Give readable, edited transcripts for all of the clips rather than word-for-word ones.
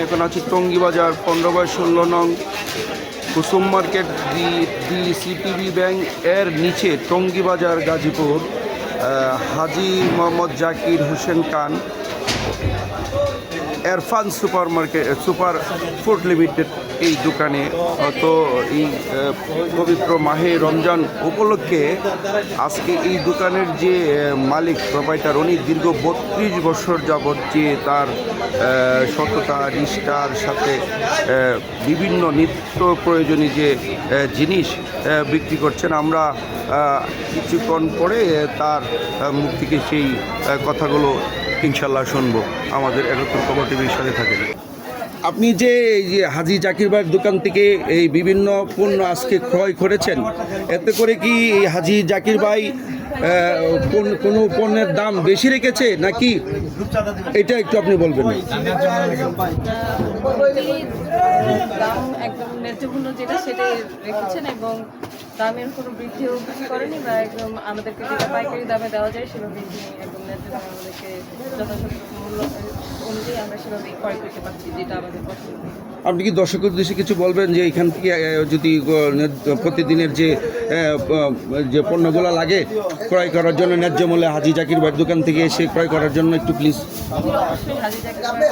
এখন আছি টঙ্গী বাজার 15/16 নং কুসুম মার্কেট ডিসিটিভি ব্যাংক এর নিচে টঙ্গী বাজার Gazipur Haji Mohammad Zakir Hossain Khan Erfan super food limited এই দোকানে তো এই পবিত্র মাহে রমজান উপলক্ষে আজকে এই দোকানের যে মালিক প্রোপাইটার উনি দীর্ঘ 32 বছর যাবৎ যে তার সততা নিষ্ঠার সাথে বিভিন্ন নিত্য প্রয়োজনীয় যে জিনিস বিক্রি করছেন। আমরা কিছুক্ষণ পরে তার মুখ থেকে সেই কথাগুলো ইনশাল্লাহ শুনবো। আমাদের 71 খবর টিভির সাথে থাকেন। আপনি যে এই যে হাজি জাকির ভাইয়ের দোকান থেকে এই বিভিন্ন পণ্য আজকে ক্রয় করেছেন, এতে করে কি এই হাজি জাকির ভাই কোনো পণ্যের দাম বেশি রেখেছে নাকি এটা একটু আপনি বলবেন? দাম একদম ন্যায্যপূর্ণ যেটা সেটাই রেখেছেন এবং দামের কোনো বৃদ্ধিও করেনি বা একদম আমাদেরকে যেটা পাইকারি দামে দেওয়া যায় সেভাবে একদম ন্যায্য দামে আমাদেরকে যথাযথ মূল্য অনুযায়ী আমরা সেভাবে ক্রয় করতে পারছি যেটা আমাদের পছন্দ। আপনি কি দর্শকের উদ্দেশ্যে কিছু বলবেন যে এখান থেকে যদি প্রতিদিনের যে পণ্যগুলো লাগে ক্রয় করার জন্য ন্যায্য মূল্যে হাজি জাকির ভাইয়ের দোকান থেকে এসে ক্রয় করার জন্য একটু প্লিজ? অবশ্যই হাজি জাকির ভাইকে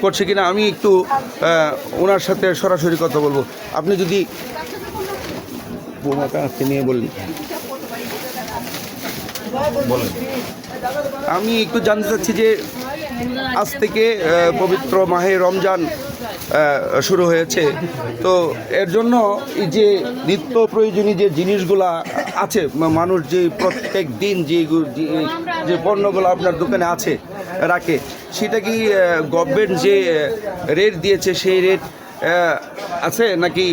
করছে কিনা আমি একটু ওনার সাথে সরাসরি কথা বলবো। আপনি যদি নিয়ে বললেন, আমি একটু জানতে চাচ্ছি যে আজ থেকে পবিত্র মাহে রমজান শুরু হয়েছে, তো এর জন্য এই যে নিত্য প্রয়োজনীয় যে জিনিসগুলা আছে মানুষ যে প্রত্যেক দিন যে পণ্যগুলো আপনার দোকানে আছে রাখে, সেটা কি গভর্নমেন্ট যে রেট দিয়েছে সেই রেট আছে নাকি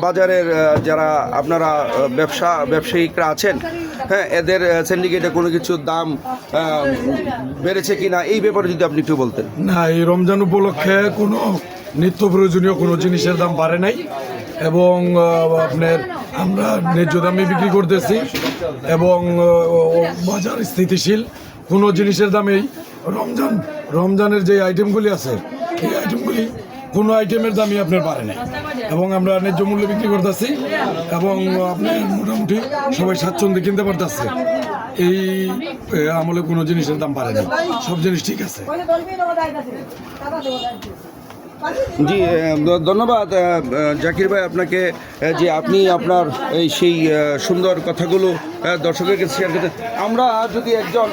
বাজারের যারা আপনারা ব্যবসায়িকরা আছেন হ্যাঁ এদের সিন্ডিকেটে কোনো কিছুর দাম বেড়েছে কিনা এই ব্যাপারে যদি আপনি একটু বলতেন? না, এই রমজান উপলক্ষে কোনো নিত্য প্রয়োজনীয় কোনো জিনিসের দাম বাড়ে নাই এবং আপনার আমরা ন্যায্য দামে বিক্রি করতেছি এবং বাজার স্থিতিশীল। কোনো জিনিসের দামেই রমজানের যে আইটেমগুলি আছে এই আইটেমগুলি কোনো আইটেমের দামই আপনার বাড়ে নাই এবং আমরা ন্যায্য মূল্যে বিক্রি করতেছি এবং আপনি মোটামুটি সবাই স্বাচ্ছন্দ্যে কিনতে পারতেছে। এই আমলে কোনো জিনিসের দাম বাড়ে নাই, সব জিনিস ঠিক আছে। জি ধন্যবাদ জাকির ভাই আপনাকে যে আপনি আপনার এই সেই সুন্দর কথাগুলো দর্শকের কাছে শেয়ার করতে। আমরা যদি একজন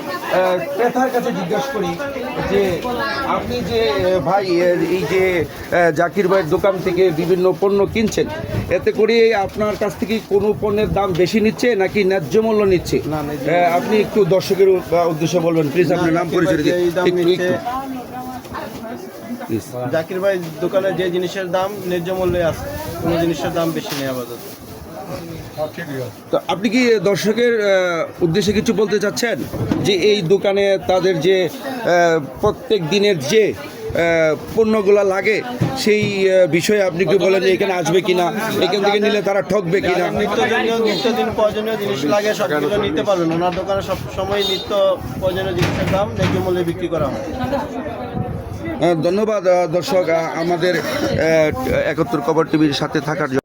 ক্রেতার কাছে জিজ্ঞাসা করি যে আপনি যে ভাই এই যে জাকির ভাইয়ের দোকান থেকে বিভিন্ন পণ্য কিনছেন, এতে করে আপনার কাছ থেকে কোনো পণ্যের দাম বেশি নিচ্ছে নাকি ন্যায্য মূল্য নিচ্ছে? আপনি একটু দর্শকের উদ্দেশ্যে বলবেন প্লিজ, আপনার নাম পরিচয় দিয়ে একটু। জাকির ভাই দোকানে যে জিনিসের দাম ন্যায্য মূল্যে আছে, কোনো জিনিসের দাম বেশি নেই আপাতত। তো আপনি কি দর্শকের উদ্দেশ্যে কিছু বলতে চাচ্ছেন যে এই দোকানে তাদের যে প্রত্যেক দিনের যে পণ্যগুলো লাগে সেই বিষয়ে আপনি কি বলেন যে এখানে আসবে কিনা, এখান থেকে নিলে তারা ঠকবে কিনা? নিত্যদিন প্রয়োজনীয় জিনিস লাগে সব কিছু নিতে পারবেন। ওনার দোকানে সব সময় নিত্য প্রয়োজনীয় জিনিসের দাম ন্যায্য মূল্যে বিক্রি করা হয়। ধন্যবাদ দর্শক আমাদের 71 খবর টিভির সাথে থাকার জন্য।